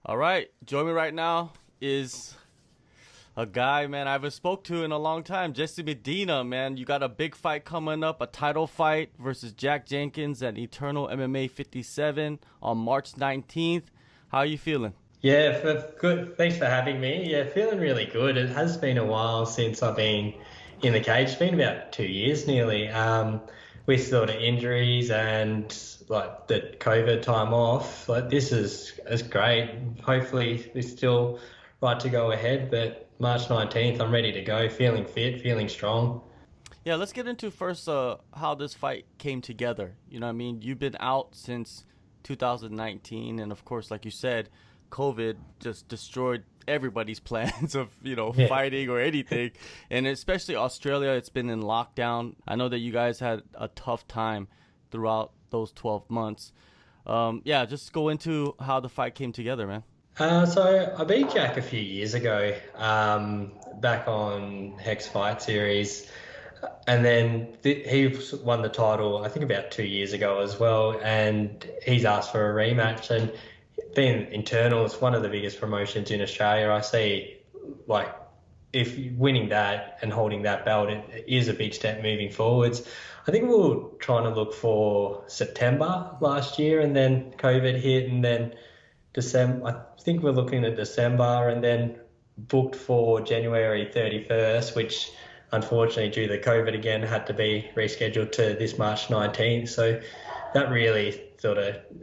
All right, join me right now is a guy, man, I haven't spoke to in a long time. Jesse Medina, man. You got a big fight coming up, a title fight versus Jack Jenkins at Eternal MMA 57 on March 19th. How are you feeling? Yeah, good. Thanks for having me. Yeah, feeling really good. It has been a while since I've been in the cage. It's been about 2 years nearly. With sort of injuries and like the COVID time off. Like this is great. Hopefully we're still right to go ahead. But March 19th, I'm ready to go. Feeling fit, feeling strong. Yeah, let's get into first how this fight came together. You know what I mean? You've been out since 2019, and of course, like you said, COVID just destroyed everybody's plans of, Yeah. fighting or anything. And especially Australia, it's been in lockdown. I know that you guys had a tough time throughout those 12 months. Yeah, just go into how the fight came together, man. So I beat Jack a few years ago, back on Hex Fight Series. And then he won the title, I think, about 2 years ago as well. And he's asked for a rematch. And being internal, it's one of the biggest promotions in Australia. I see, like, if winning that and holding that belt, it is a big step moving forwards. I think we were trying to look for September last year, and then COVID hit, and then December. I think we're looking at December, and then booked for January 31st, which unfortunately, due to COVID again, had to be rescheduled to this March 19th. So that really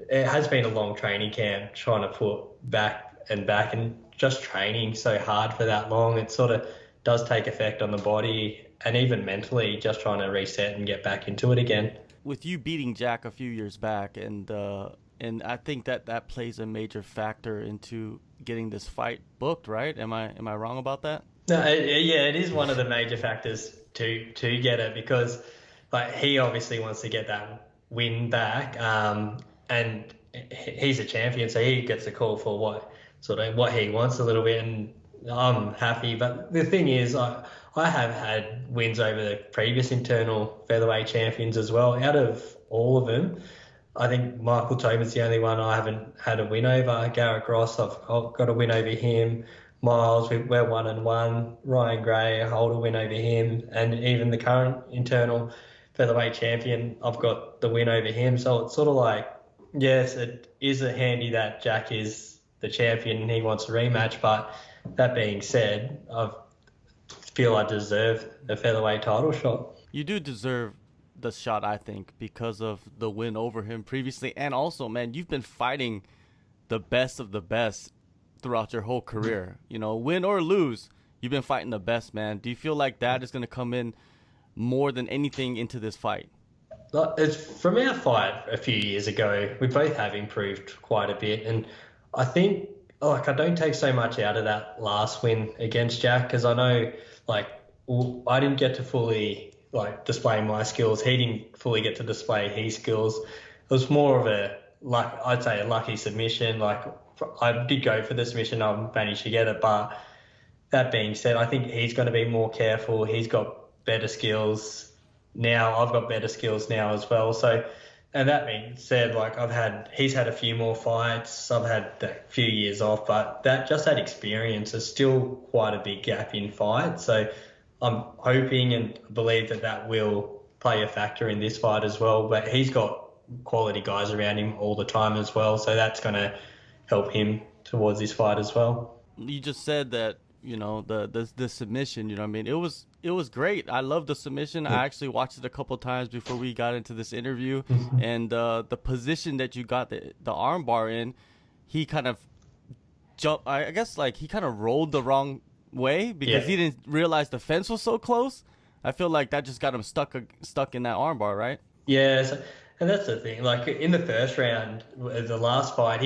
it has been a long training camp trying to put back and just training so hard for that long. It sort of does take effect on the body and even mentally, just trying to reset and get back into it again. With you beating Jack a few years back, and I think that plays a major factor into getting this fight booked, right? Am I wrong about that? No, yeah, it is one of the major factors to get it because, like, he obviously wants to get that win back, and he's a champion, so he gets a call for what he wants a little bit, and I'm happy. But the thing is, I have had wins over the previous internal featherweight champions as well. Out of all of them, I think Michael Tobin's the only one I haven't had a win over. Garrett Ross, I've got a win over him. Miles, we're 1-1. Ryan Gray, I hold a win over him. And even the current internal featherweight champion, I've got the win over him. So it's sort of like, yes, it is a handy that Jack is the champion and he wants a rematch. But that being said, I feel I deserve the featherweight title shot. You do deserve the shot, I think, because of the win over him previously, and also, man, you've been fighting the best of the best throughout your whole career. Win or lose, you've been fighting the best, man. Do you feel like that is going to come in more than anything into this fight? It's from our fight a few years ago, we both have improved quite a bit, and I think, like, I don't take so much out of that last win against Jack because I know, like, I didn't get to fully, like, display my skills. He didn't fully get to display his skills. It was more of I'd say a lucky submission. Like, I did go for the submission, I managed to get it, but that being said, I think he's going to be more careful. He's got better skills now. I've got better skills now as well. So, and that being said, like, he's had a few more fights. I've had a few years off, but that experience is still quite a big gap in fights. So I'm hoping and believe that will play a factor in this fight as well. But he's got quality guys around him all the time as well. So that's going to help him towards this fight as well. You just said that, the submission, you know what I mean? It was great. I love the submission. I actually watched it a couple times before we got into this interview. And the position that you got the arm bar in, he kind of jumped, I guess, like, he kind of rolled the wrong way because he didn't realize the fence was so close. I feel like that just got him stuck in that arm bar, right? Yeah, and that's the thing. Like, in the first round, the last fight,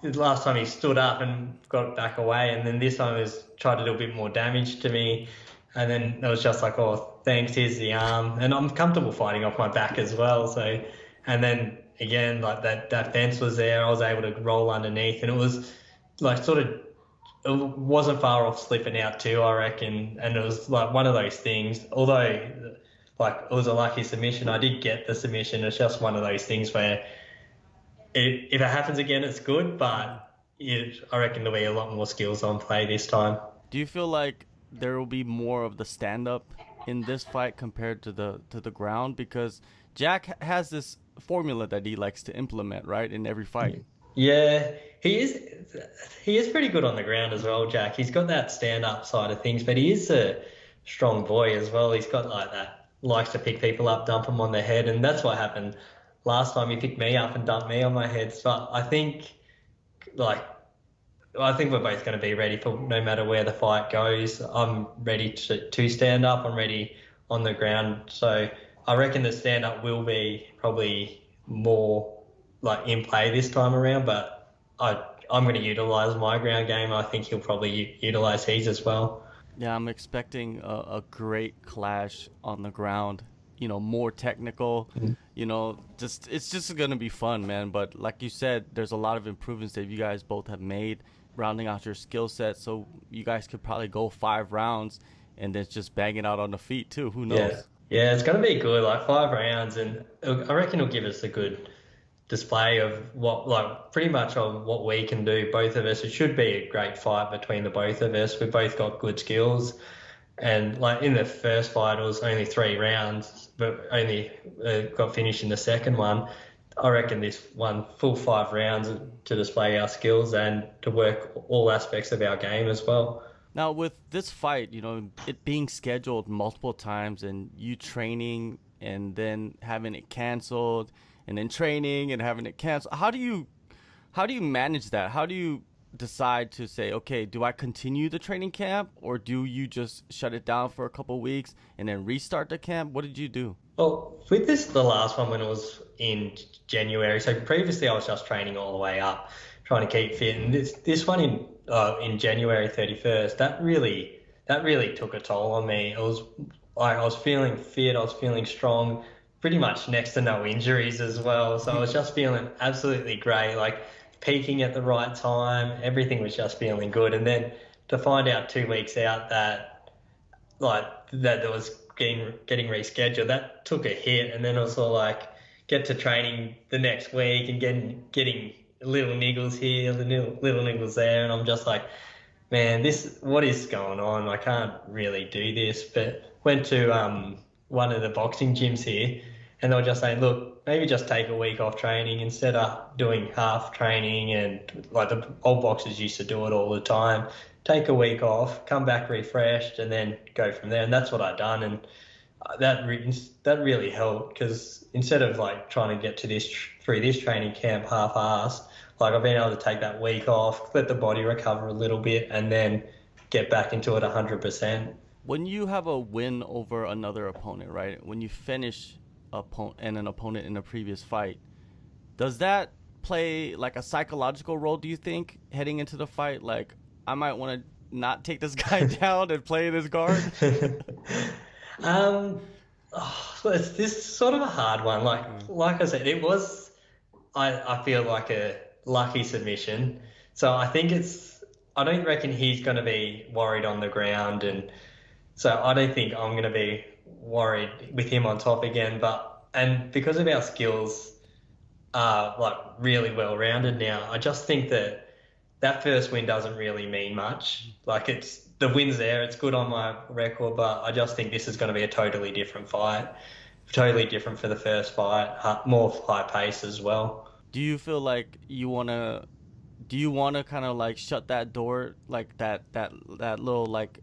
the last time he stood up and got back away, and then this time he was tried to do a bit more damage to me, and then it was just like, oh, thanks, here's the arm, and I'm comfortable fighting off my back as well. So, and then again, like, that fence was there, I was able to roll underneath, and it was like it wasn't far off slipping out too, I reckon, and it was like one of those things. Although, like, it was a lucky submission, I did get the submission. It's just one of those things where if it happens again, it's good, but I reckon there'll be a lot more skills on play this time. Do you feel like there will be more of the stand up in this fight compared to the ground? Because Jack has this formula that he likes to implement, right, in every fight. Yeah, he is. He is pretty good on the ground as well, Jack. He's got that stand-up side of things, but he is a strong boy as well. He's got like that, likes to pick people up, dump them on the head, and that's what happened last time. He picked me up and dumped me on my head. So like, I think we're both going to be ready for no matter where the fight goes. I'm ready to stand up. I'm ready on the ground. So I reckon the stand-up will be probably more like in play this time around, but I'm going to utilize my ground game. I think he'll probably utilize his as well. Yeah, I'm expecting a great clash on the ground. More technical. Just it's just gonna be fun, man. But like you said, there's a lot of improvements that you guys both have made, rounding out your skill set. So you guys could probably go 5 rounds and then just bang it out on the feet too. Who Yeah, knows? yeah, it's going to be good, like 5 rounds, and I reckon it'll give us a good display of like pretty much on what we can do, both of us. It should be a great fight between the both of us. We've both got good skills. And like in the first fight, it was only 3 rounds, but only got finished in the second one. I reckon this one full 5 rounds to display our skills and to work all aspects of our game as well. Now with this fight, it being scheduled multiple times and you training and then having it canceled and then training and having it canceled. How do you manage that? How do you decide to say, okay, do I continue the training camp or do you just shut it down for a couple of weeks and then restart the camp? What did you do? Well, with this, the last one when it was in January. So previously I was just training all the way up, trying to keep fit. And this one in January 31st, that really took a toll on me. It was like I was feeling fit, I was feeling strong, pretty much next to no injuries as well. So I was just feeling absolutely great, like peaking at the right time. Everything was just feeling good. And then to find out 2 weeks out that it was getting rescheduled, that took a hit. And then also like get to training the next week and getting little niggles here, little niggles there, and I'm just like, man, what is going on? I can't really do this. But went to one of the boxing gyms here, and they were just saying, look, maybe just take a week off training instead of doing half training, and like the old boxers used to do it all the time. Take a week off, come back refreshed, and then go from there. And that's what I done, and that really helped, because instead of like trying to get to this through this training camp half-assed, like I've been able to take that week off, let the body recover a little bit, and then get back into it 100%. When you have a win over another opponent, right? When you finish an opponent in a previous fight, does that play like a psychological role, do you think, heading into the fight? Like, I might want to not take this guy down and play this guard? Um, so it's this sort of a hard one. Like I said, it was, I feel like a lucky submission. So I don't reckon he's going to be worried on the ground. And so I don't think I'm going to be worried with him on top again. And because of our skills are like really well rounded now, I just think that first win doesn't really mean much. Like the win's there, it's good on my record, but I just think this is going to be a totally different fight, totally different for the first fight, more high pace as well. Do you feel like do you want to kind of like shut that door, like that little, like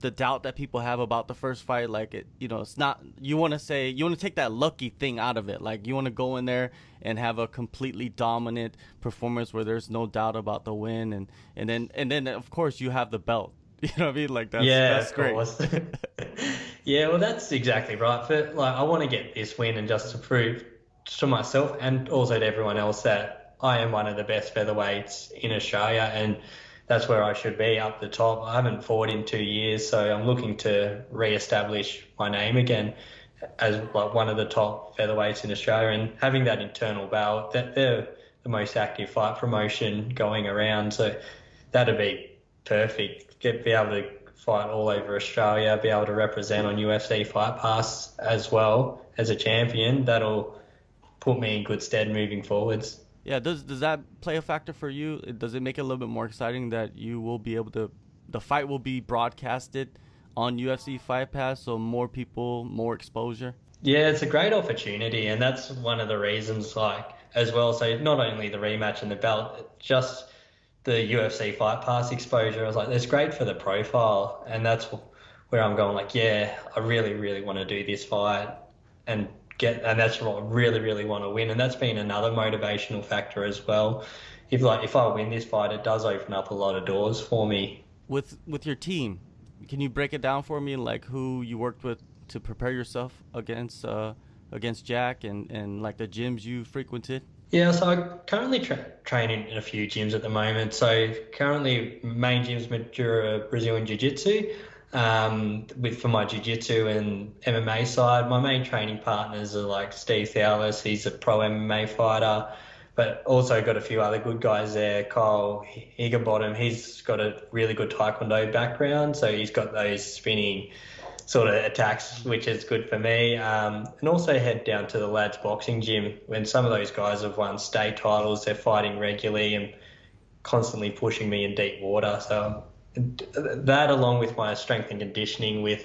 the doubt that people have about the first fight? Like it's not, you want to take that lucky thing out of it. Like you want to go in there and have a completely dominant performance where there's no doubt about the win. And then of course you have the belt. You know what I mean? Like that's Of great. course. Yeah, well, that's exactly right. But like, I want to get this win and just to prove to myself and also to everyone else that I am one of the best featherweights in Australia, and that's where I should be, up the top. I haven't fought in 2 years, so I'm looking to re-establish my name again as like one of the top featherweights in Australia, and having that internal belt, that they're the most active fight promotion going around. So that'd be perfect. Be able to fight all over Australia, be able to represent on UFC Fight Pass as well as a champion. That'll put me in good stead moving forwards. Yeah, does that play a factor for you? Does it make it a little bit more exciting that you will be able to, the fight will be broadcasted on UFC Fight Pass, so more people, more exposure? Yeah, it's a great opportunity, and that's one of the reasons, like, as well. So not only the rematch and the belt, just the UFC Fight Pass exposure. I was like, it's great for the profile, and that's where I'm going. Like, yeah, I really, really want to do this fight and and that's what I really, really want to win, and that's been another motivational factor as well. If I win this fight, it does open up a lot of doors for me. With your team, can you break it down for me, like who you worked with to prepare yourself against Jack, and like the gyms you frequented? Yeah, so I currently train in a few gyms at the moment. So currently, main gyms Medina, Brazilian Jiu-Jitsu. With for my Jiu-Jitsu and MMA side, my main training partners are like Steve Thales. He's a pro MMA fighter, but also got a few other good guys there. Kyle Higginbottom, he's got a really good Taekwondo background, so he's got those spinning sort of attacks, which is good for me. And also head down to the lads boxing gym when some of those guys have won state titles. They're fighting regularly and constantly pushing me in deep water. So that, along with my strength and conditioning with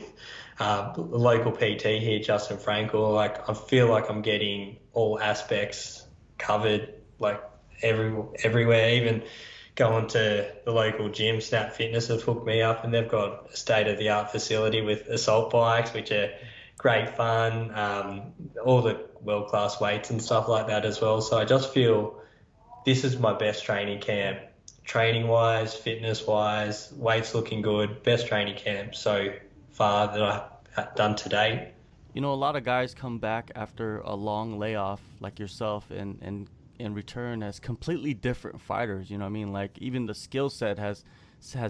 local PT here, Justin Frankel, like I feel like I'm getting all aspects covered, like everywhere, even going to the local gym. Snap Fitness have hooked me up, and they've got a state-of-the-art facility with assault bikes, which are great fun, all the world-class weights and stuff like that as well. So I just feel this is my best training camp, training-wise, fitness-wise, weights looking good, best training camp so far that I've done to date. You know, a lot of guys come back after a long layoff, like yourself, and return as completely different fighters. You know what I mean? Like even the skill set has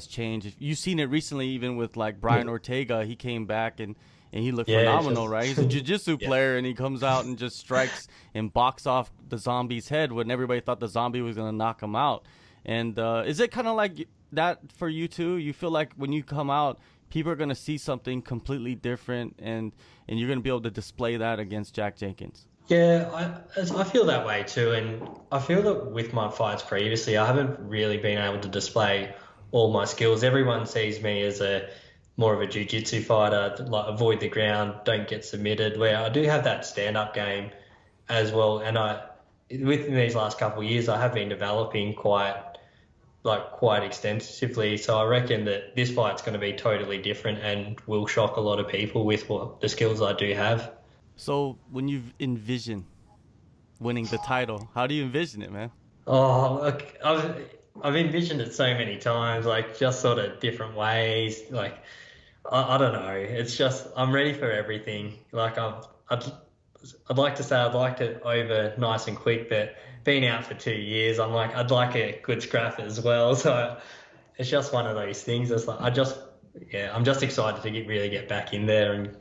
changed. You've seen it recently, even with like Brian Yeah, Ortega. He came back and he looked yeah, it's phenomenal, just right? He's a jiu-jitsu yeah. player, and he comes out and just strikes and box off the zombie's head when everybody thought the zombie was gonna knock him out. And is it kind of like that for you too? You feel like when you come out, people are gonna see something completely different, and you're gonna be able to display that against Jack Jenkins. Yeah, I feel that way too, and I feel that with my fights previously, I haven't really been able to display all my skills. Everyone sees me as a more of a jiu-jitsu fighter, like avoid the ground, don't get submitted. Where I do have that stand-up game as well, and within these last couple of years, I have been developing quite extensively. So I reckon that this fight's going to be totally different and will shock a lot of people with the skills I do have. So when you envision winning the title, how do you envision it, man? Oh, look, I've envisioned it so many times, like just sort of different ways. Like I don't know. It's just I'm ready for everything. I'd like to say I'd like it over nice and quick, but being out for 2 years, I'm like I'd like a good scrap as well. So it's just one of those things. It's like I'm just excited to really get back in there and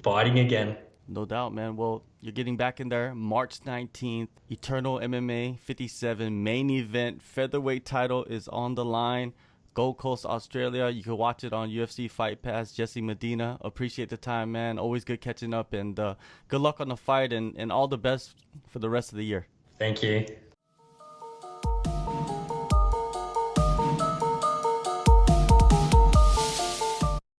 fighting again. No doubt, man. Well, you're getting back in there March 19th. Eternal MMA 57 main event. Featherweight title is on the line. Gold Coast, Australia. You can watch it on UFC Fight Pass. Jesse Medina. Appreciate the time, man. Always good catching up, and good luck on the fight, and all the best for the rest of the year. Thank you.